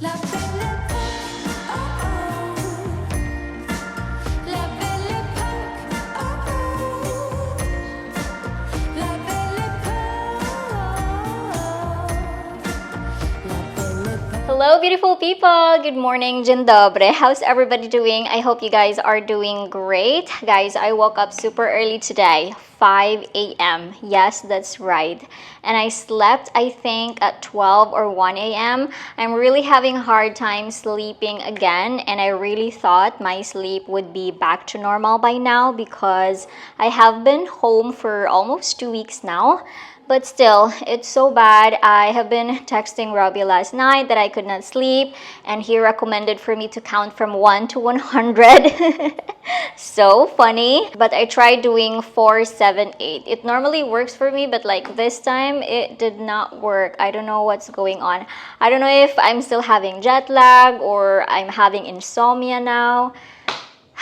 Hello, beautiful people! Good morning, dzień dobry. How's everybody doing? I hope you guys are doing great. Guys, I woke up super early today, 5 a.m. Yes, that's right. And I slept, I think, at 12 or 1 a.m. I'm really having a hard time sleeping again, and I really thought my sleep would be back to normal by now because I have been home for almost 2 weeks now. But still, it's so bad. I have been texting Robbie last night that I could not sleep, and he recommended for me to count from 1 to 100. So funny. But I tried doing 4, 7, 8. It normally works for me, but like this time, it did not work. I don't know what's going on. I don't know if I'm still having jet lag or I'm having insomnia now.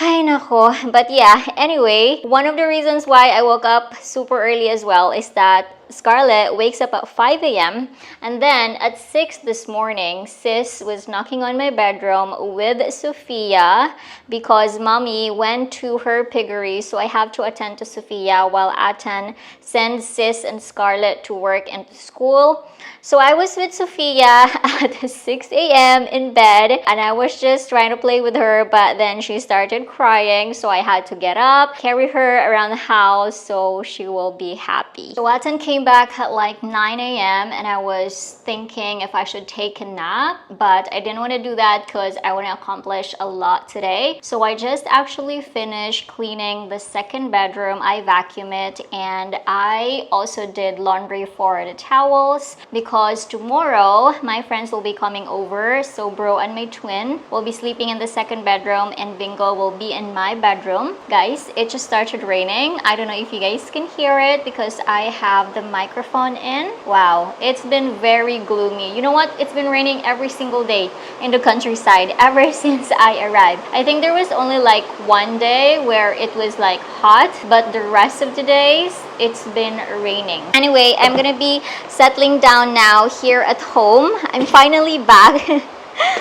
Ay, nako. But yeah, anyway, one of the reasons why I woke up super early as well is that Scarlett wakes up at 5 a.m. and then at 6 this morning, sis was knocking on my bedroom with Sophia because mommy went to her piggery, so I have to attend to Sophia while Atan sends sis and Scarlett to work and to school. So I was with Sophia at 6 a.m. in bed and I was just trying to play with her, but then she started crying, so I had to get up, carry her around the house so she will be happy. So Atan came back at like 9 a.m. and I was thinking if I should take a nap, but I didn't want to do that because I want to accomplish a lot today. So I just actually finished cleaning the second bedroom. I vacuumed it and I also did laundry for the towels because tomorrow my friends will be coming over. So bro and my twin will be sleeping in the second bedroom and Bingo will be in my bedroom. Guys, it just started raining. I don't know if you guys can hear it because I have the microphone in. Wow, it's been very gloomy. You know what? It's been raining every single day in the countryside ever since I arrived. I think there was only like one day where it was like hot, but the rest of the days it's been raining. Anyway, I'm gonna be settling down now here at home. I'm finally back.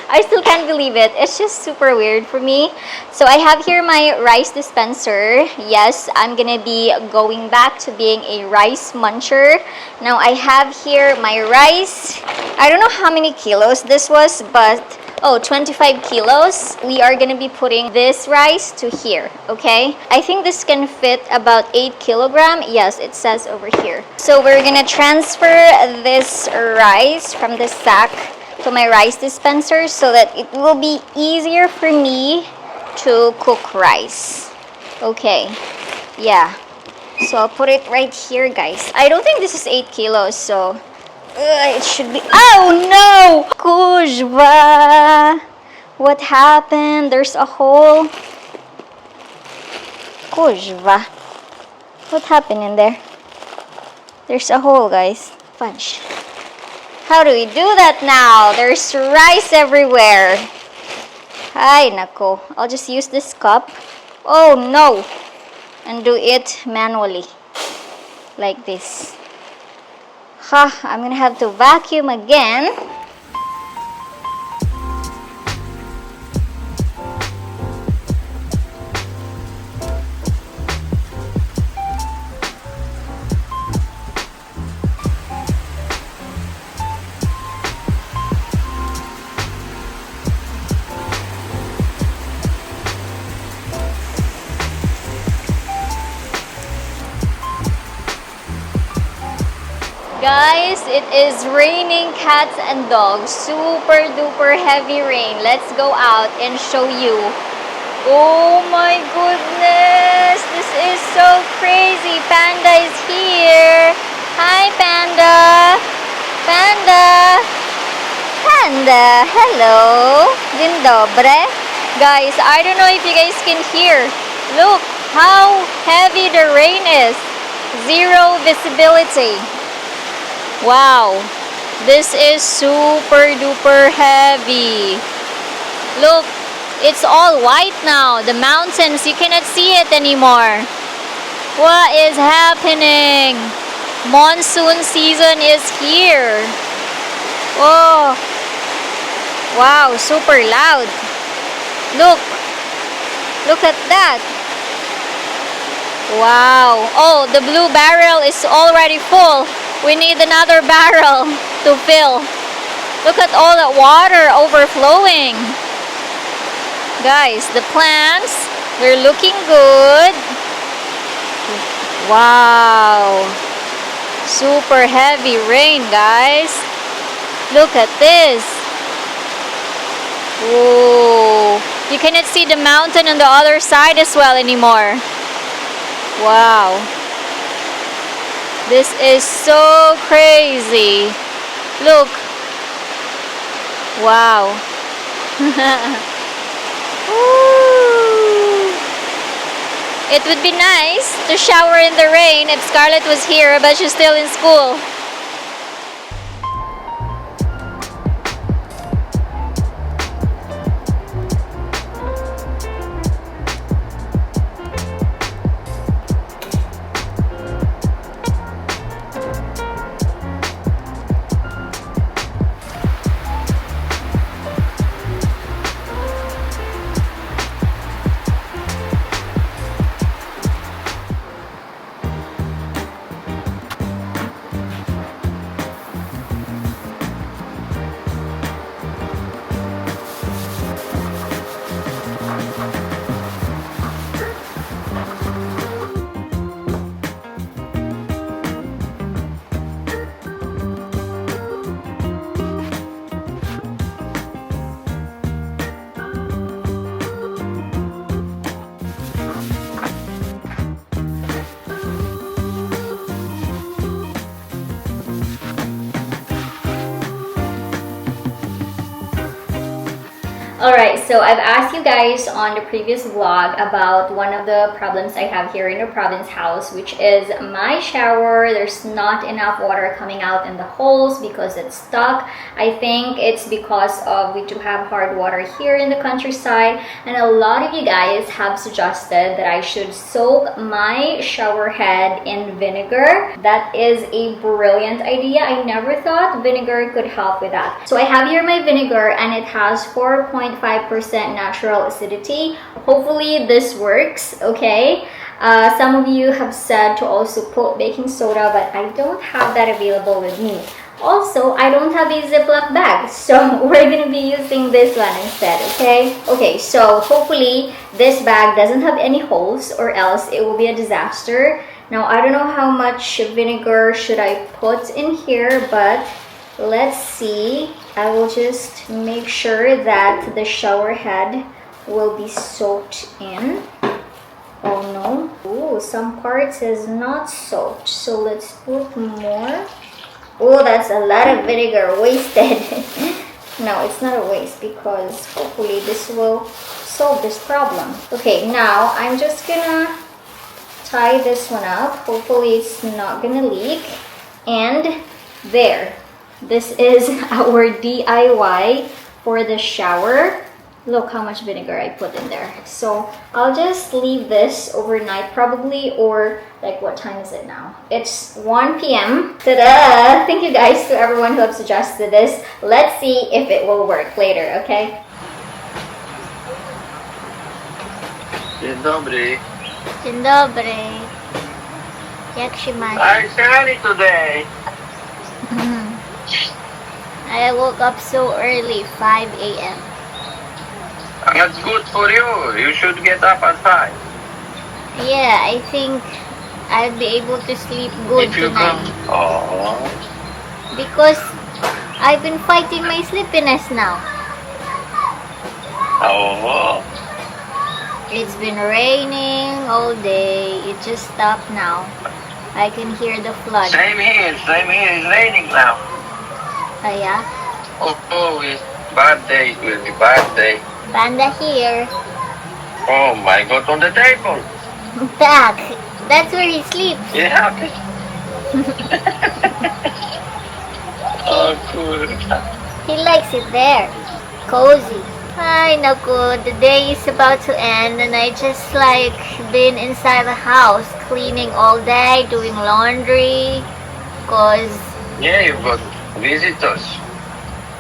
I still can't believe it. It's just super weird for me. So I have here my rice dispenser. Yes, I'm gonna be going back to being a rice muncher. Now I have here my rice. I don't know how many kilos this was, but 25 kilos. We are gonna be putting this rice to here, okay? I think this can fit about 8 kilograms. Yes, it says over here. So we're gonna transfer this rice from the sack to my rice dispenser so that it will be easier for me to cook rice. Okay, yeah. So I'll put it right here, guys. I don't think this is 8 kilos, so it should be. Oh no! Kujva! What happened? There's a hole. Kujva. What happened in there? There's a hole, guys. Fudge. How do we do that now? There's rice everywhere. Ay, nako. I'll just use this cup. Oh, no. And do it manually. Like this. I'm gonna have to vacuum again. Guys, it is raining cats and dogs. Super duper heavy rain. Let's go out and show you. Oh my goodness. This is so crazy. Panda is here. Hi, Panda. Panda. Panda. Hello. Dzień dobry. Guys, I don't know if you guys can hear. Look how heavy the rain is. Zero visibility. Wow, this is super duper heavy. Look, it's all white now. The mountains, you cannot see it anymore. What is happening? Monsoon season is here. Oh, Wow, super loud. Look. Look at that. Wow. Oh, the blue barrel is already full. We need another barrel to fill. Look at all that water overflowing. Guys, the plants, they're looking good. Wow. Super heavy rain, guys. Look at this. Whoa. You cannot see the mountain on the other side as well anymore. Wow. This is so crazy. Look. Wow. It would be nice to shower in the rain if Scarlett was here, but she's still in school. Alright, so I've asked you guys on the previous vlog about one of the problems I have here in the province house, which is my shower. There's not enough water coming out in the holes because it's stuck. I think it's because of we do have hard water here in the countryside, and a lot of you guys have suggested that I should soak my shower head in vinegar. That is a brilliant idea. I never thought vinegar could help with that. So I have here my vinegar, and it has 4.5% natural acidity. Hopefully this works, okay? Some of you have said to also put baking soda, but I don't have that available with me. Also, I don't have a Ziploc bag, so we're gonna be using this one instead, okay? Okay, so hopefully this bag doesn't have any holes, or else it will be a disaster. Now, I don't know how much vinegar should I put in here, but let's see. I will just make sure that the shower head will be soaked in. Oh no. Ooh, some parts is not soaked. So let's put more. Oh, that's a lot of vinegar wasted. No, it's not a waste because hopefully this will solve this problem. Okay, now I'm just gonna tie this one up. Hopefully it's not gonna leak. And there. This is our DIY for the shower. Look how much vinegar I put in there. So I'll just leave this overnight probably, or like, what time is it now? It's 1 p.m. Ta-da! Thank you guys to everyone who have suggested this. Let's see if it will work later, okay? Dzień dobry. Dzień dobry. Jak się masz? I'm sunny today. I woke up so early, 5 a.m. That's good for you. You should get up at 5. Yeah, I think I'll be able to sleep good If you tonight. come. Oh. Because I've been fighting my sleepiness now. Oh. It's been raining all day. It just stopped now. I can hear the flood. Same here. It's raining now. Oh yeah? Oh, it's bad day. It will be bad day. Panda here. Oh my God, on the table. Back. That's where he sleeps. Yeah. Oh, cool. He likes it there. Cozy. Ay, naku. The day is about to end and I just like been inside the house cleaning all day, doing laundry. Cause... Yeah, you've got visitors.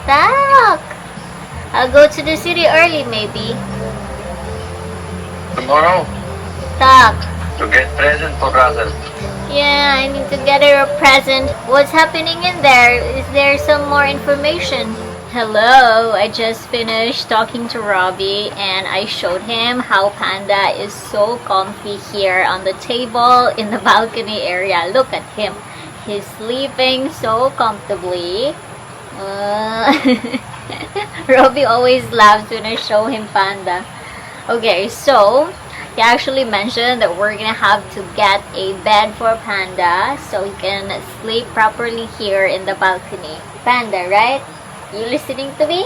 Tak. I'll go to the city early maybe. Tomorrow, Tak. to get present for Russell. Yeah, I need to get her a present. What's happening in there? Is there some more information? Hello, I just finished talking to Robbie and I showed him how Panda is so comfy here on the table in the balcony area. Look at him. He's sleeping so comfortably. Robbie always laughs when I show him Panda. Okay, so he actually mentioned that we're gonna have to get a bed for Panda so he can sleep properly here in the balcony. Panda, right? You listening to me?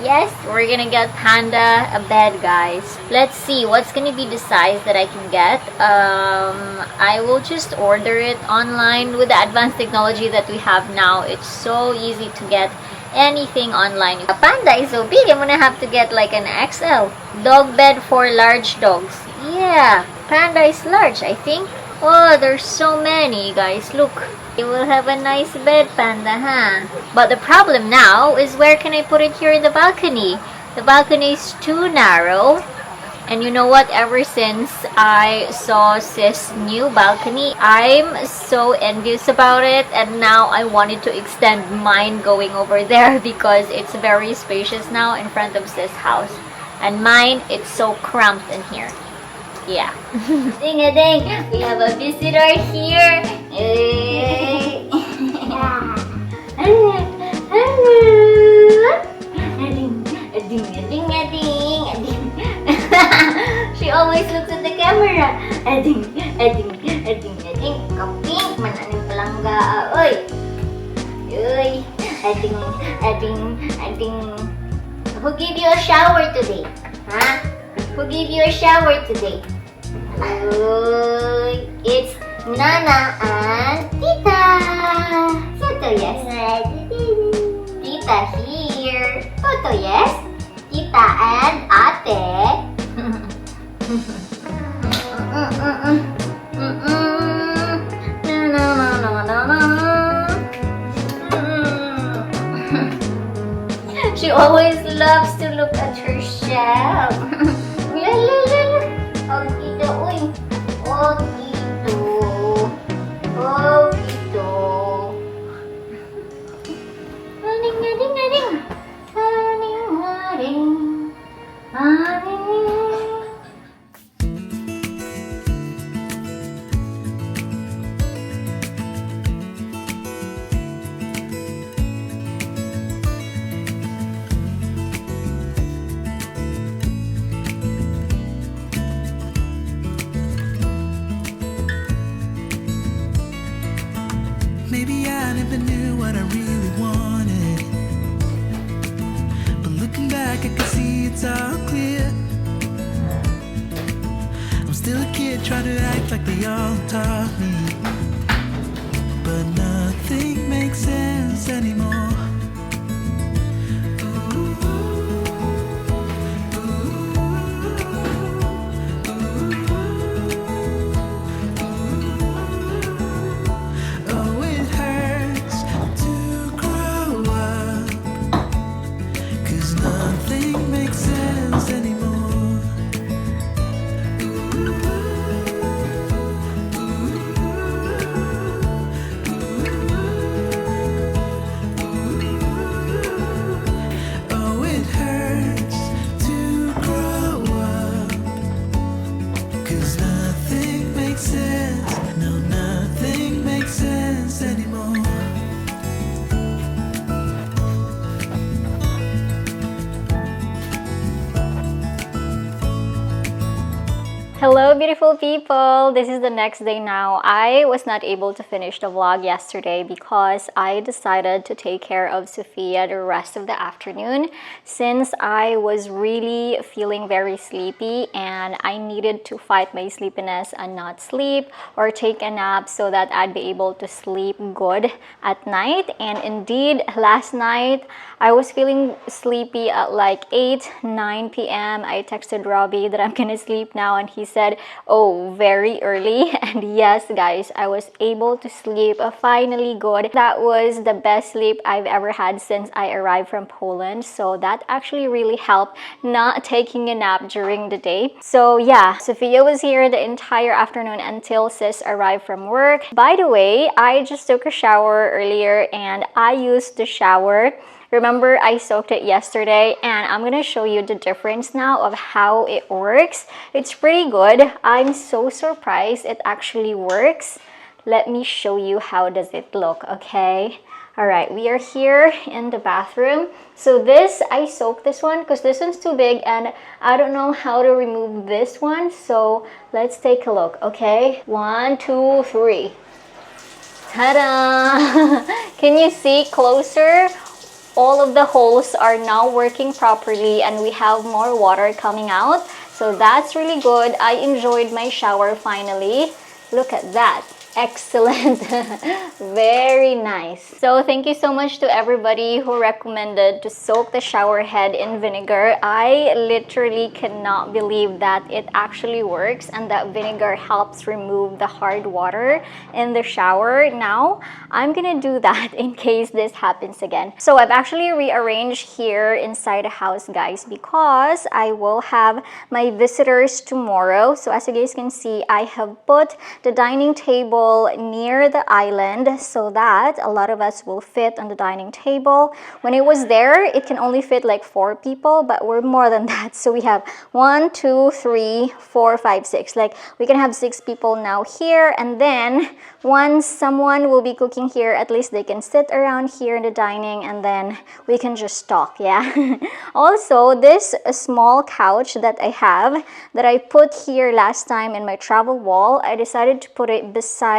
Yes, we're gonna get Panda a bed, guys. Let's see what's gonna be the size that I can get. I will just order it online. With the advanced technology that we have now, it's so easy to get anything online. A Panda is so big, I'm gonna have to get like an XL dog bed for large dogs. Yeah, Panda is large, I think. Oh, there's so many, guys. Look, you will have a nice bed, Panda, huh? But the problem now is where can I put it here in the balcony? The balcony is too narrow. And you know what? Ever since I saw Sis' new balcony, I'm so envious about it. And now I wanted to extend mine going over there because it's very spacious now in front of Sis' house. And mine, it's so cramped in here. Yeah. Ding-a-ding! We have a visitor here. Hello. She always looks at the camera. Ading. Kaping man aning palangga. Oy. Oy. Ading. Who gave you a shower today? Huh? Who gave you a shower today? It's Nana and Tita. Toto, yes. Tita here. Toto, yes. Tita and Ate. She always loves to look at herself. Oh, Tito, uy. Oh, Tito. Oh, Tito. Aning. Maybe I never knew what I really wanted, but looking back I can see it's all clear. I'm still a kid trying to act like they all taught me, but nothing makes sense anymore. Oh, it hurts to grow up, 'cause nothing makes sense anymore. Oh, it hurts to grow up, 'cause nothing makes sense. No, nothing makes sense anymore. Hello, beautiful people! This is the next day now. I was not able to finish the vlog yesterday because I decided to take care of Sophia the rest of the afternoon since I was really feeling very sleepy and I needed to fight my sleepiness and not sleep or take a nap so that I'd be able to sleep good at night. And indeed, last night I was feeling sleepy at like 8-9 p.m. I texted Robbie that I'm gonna sleep now and he said, oh, very early. And yes, guys, I was able to sleep finally good. That was the best sleep I've ever had since I arrived from Poland. So that actually really helped not taking a nap during the day. So yeah, Sophia was here the entire afternoon until sis arrived from work. By the way, I just took a shower earlier and I used the shower. Remember, I soaked it yesterday, and I'm gonna show you the difference now of how it works. It's pretty good. I'm so surprised it actually works. Let me show you how does it look, okay? All right, we are here in the bathroom. So this, I soaked this one because this one's too big and I don't know how to remove this one. So let's take a look, okay? 1, 2, 3. Ta-da! Can you see closer? All of the holes are now working properly and we have more water coming out. So that's really good. I enjoyed my shower finally. Look at that. Excellent. Very nice. So thank you so much to everybody who recommended to soak the shower head in vinegar. I literally cannot believe that it actually works and that vinegar helps remove the hard water in the shower. Now I'm gonna do that in case this happens again. So I've actually rearranged here inside the house, guys, because I will have my visitors tomorrow. So as you guys can see, I have put the dining table near the island so that a lot of us will fit on the dining table. When it was there, it can only fit like 4 people, but we're more than that. So we have 1, 2, 3, 4, 5, 6. Like we can have 6 people now here, and then once someone will be cooking here, at least they can sit around here in the dining and then we can just talk, yeah. Also, this small couch that I have that I put here last time in my travel wall, I decided to put it beside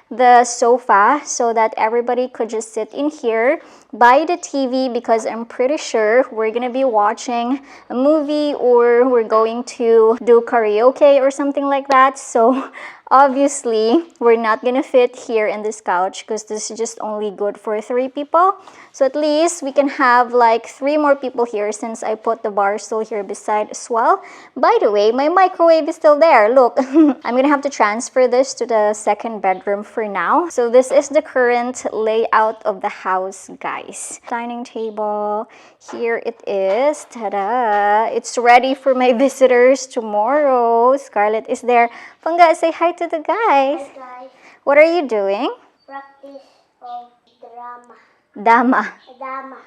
the sofa so that everybody could just sit in here by the TV, because I'm pretty sure we're gonna be watching a movie or we're going to do karaoke or something like that. So obviously we're not gonna fit here in this couch because this is just only good for 3 people. So at least we can have like 3 more people here since I put the bar stool here beside as well. By the way, my microwave is still there. Look, I'm gonna have to transfer this to the second bedroom for now. So this is the current layout of the house, guys. Dining table, here it is. Ta-da! It's ready for my visitors tomorrow. Scarlett is there. Panga, say hi to the guys. Hi guys, What are you doing? practice of drama. Dama. Drama.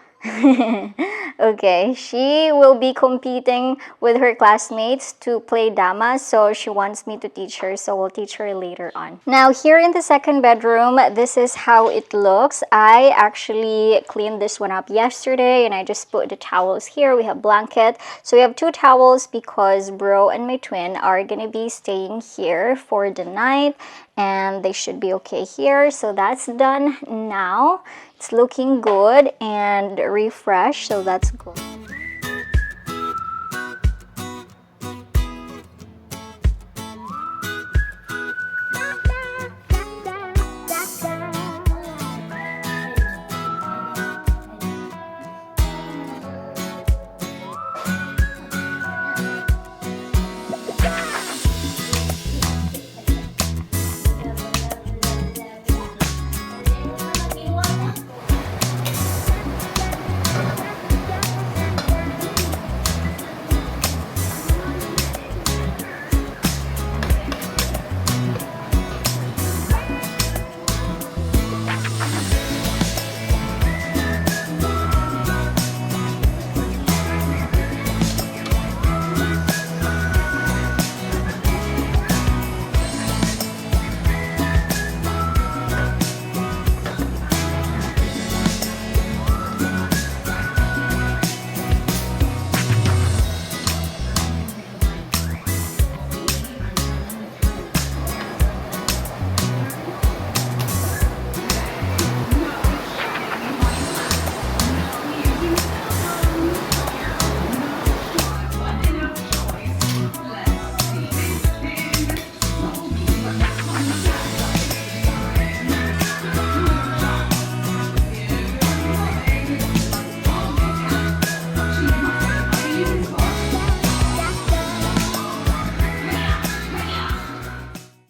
Okay, she will be competing with her classmates to play dama, so she wants me to teach her, so we'll teach her later on. Now here in the second bedroom, this is how it looks. I actually cleaned this one up yesterday and I just put the towels here. We have blanket, so we have 2 towels because bro and my twin are gonna be staying here for the night and they should be okay here. So that's done now. It's looking good and refreshed, so that's good.